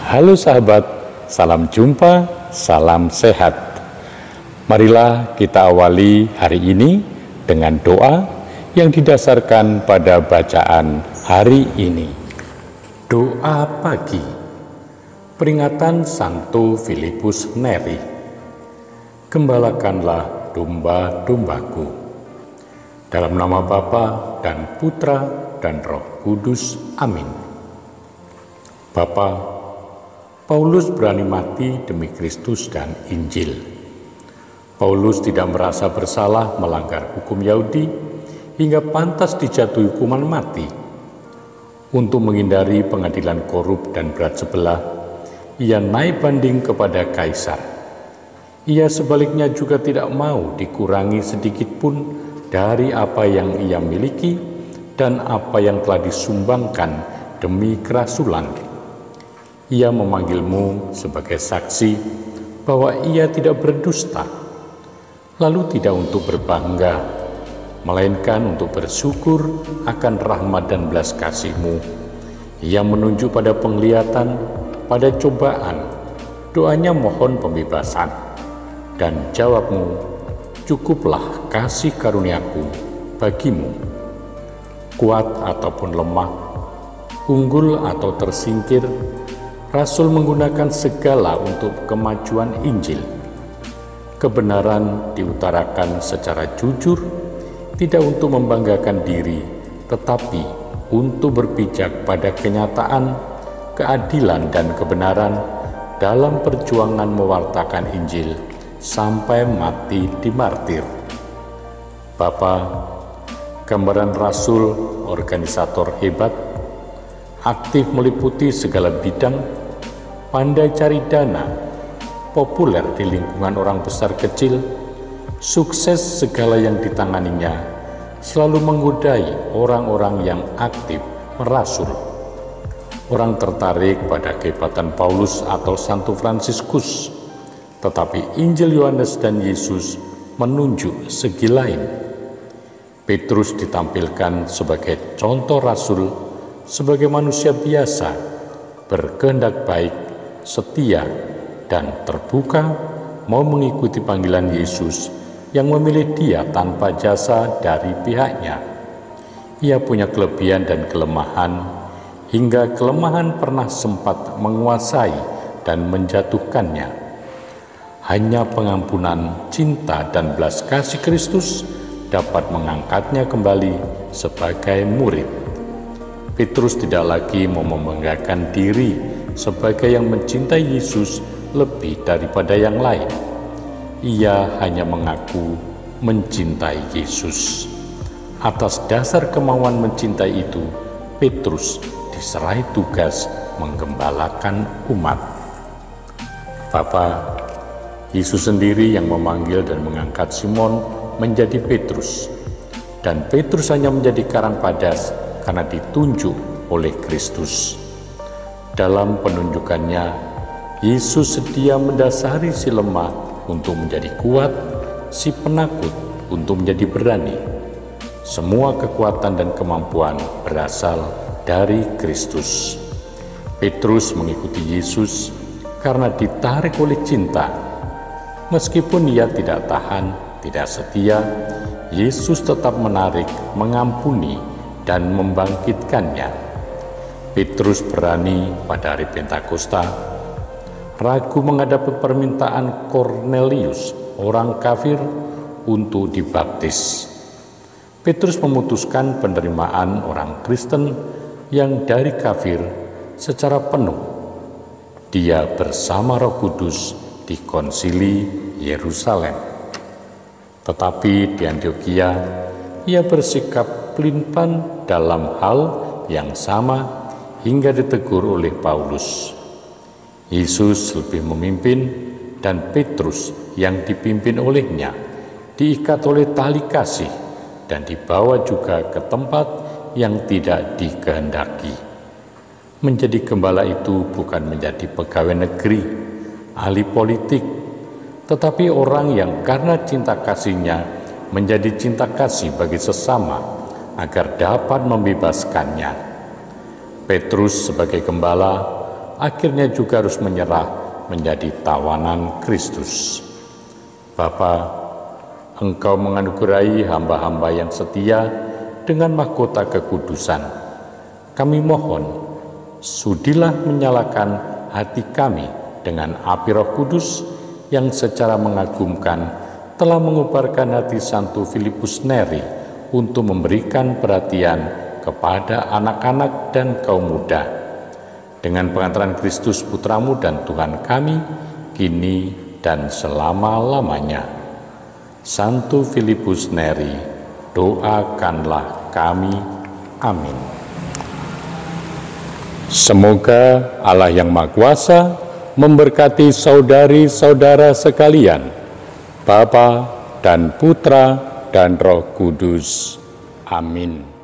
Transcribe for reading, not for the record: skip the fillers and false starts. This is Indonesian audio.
Halo sahabat, salam jumpa, salam sehat. Marilah kita awali hari ini dengan doa yang didasarkan pada bacaan hari ini. Doa pagi, peringatan Santo Filipus Neri. Gembalakanlah domba-dombaku. Dalam nama Bapa dan Putra dan Roh Kudus. Amin. Bapa, Paulus berani mati demi Kristus dan Injil. Paulus tidak merasa bersalah melanggar hukum Yahudi hingga pantas dijatuhi hukuman mati. Untuk menghindari pengadilan korup dan berat sebelah, ia naik banding kepada Kaisar. Ia sebaliknya juga tidak mau dikurangi sedikit pun dari apa yang ia miliki dan apa yang telah disumbangkan demi kerasulan. Ia memanggilmu sebagai saksi bahwa ia tidak berdusta, lalu tidak untuk berbangga, melainkan untuk bersyukur akan rahmat dan belas kasih-Mu. Ia menunjuk pada penglihatan, pada cobaan, doanya mohon pembebasan, dan jawab-Mu, cukuplah kasih karuniaku bagimu. Kuat ataupun lemah, unggul atau tersingkir, Rasul menggunakan segala untuk kemajuan Injil. Kebenaran diutarakan secara jujur, tidak untuk membanggakan diri, tetapi untuk berpijak pada kenyataan, keadilan dan kebenaran dalam perjuangan mewartakan Injil sampai mati di martir. Bapa, gambaran Rasul, organisator hebat, aktif meliputi segala bidang, pandai cari dana, populer di lingkungan orang besar kecil, sukses segala yang ditanganinya, selalu menggodai orang-orang yang aktif merasul. Orang tertarik pada kehebatan Paulus atau Santo Fransiskus, tetapi Injil Yohanes dan Yesus menunjuk segi lain. Petrus ditampilkan sebagai contoh rasul, sebagai manusia biasa, berkehendak baik, setia, dan terbuka mau mengikuti panggilan Yesus yang memilih dia tanpa jasa dari pihaknya. Ia punya kelebihan dan kelemahan, hingga kelemahan pernah sempat menguasai dan menjatuhkannya. Hanya pengampunan, cinta, dan belas kasih Kristus dapat mengangkatnya kembali sebagai murid. Petrus tidak lagi mau membanggakan diri sebagai yang mencintai Yesus lebih daripada yang lain. Ia hanya mengaku mencintai Yesus. Atas dasar kemauan mencintai itu, Petrus diserai tugas menggembalakan umat. Bapa, Yesus sendiri yang memanggil dan mengangkat Simon menjadi Petrus. Dan Petrus hanya menjadi karang padas karena ditunjuk oleh Kristus. Dalam penunjukannya, Yesus sedia mendasari si lemah untuk menjadi kuat, si penakut untuk menjadi berani. Semua kekuatan dan kemampuan berasal dari Kristus. Petrus mengikuti Yesus karena ditarik oleh cinta. Meskipun ia tidak tahan, tidak setia, Yesus tetap menarik, mengampuni, dan membangkitkannya. Petrus berani pada hari Pentakosta, ragu menghadapi permintaan Kornelius, orang kafir, untuk dibaptis. Petrus memutuskan penerimaan orang Kristen yang dari kafir secara penuh. Dia bersama Roh Kudus di Konsili Yerusalem. Tetapi di Antiokhia, ia bersikap pelin-pelan dalam hal yang sama hingga ditegur oleh Paulus. Yesus lebih memimpin dan Petrus yang dipimpin olehnya diikat oleh tali kasih dan dibawa juga ke tempat yang tidak dikehendaki. Menjadi gembala itu bukan menjadi pegawai negeri, ahli politik, tetapi orang yang karena cinta kasihnya menjadi cinta kasih bagi sesama agar dapat membebaskannya. Petrus sebagai gembala akhirnya juga harus menyerah menjadi tawanan Kristus. Bapa, Engkau menganugerahi hamba-hamba yang setia dengan mahkota kekudusan. Kami mohon, sudilah menyalakan hati kami dengan api Roh Kudus yang secara mengagumkan telah mengubarkan hati Santo Filipus Neri untuk memberikan perhatian kepada anak-anak dan kaum muda. Dengan pengantaran Kristus Putramu dan Tuhan kami, kini dan selama-lamanya. Santo Filipus Neri, doakanlah kami. Amin. Semoga Allah yang Maha Kuasa memberkati saudari-saudara sekalian, Bapa dan Putra dan Roh Kudus. Amin.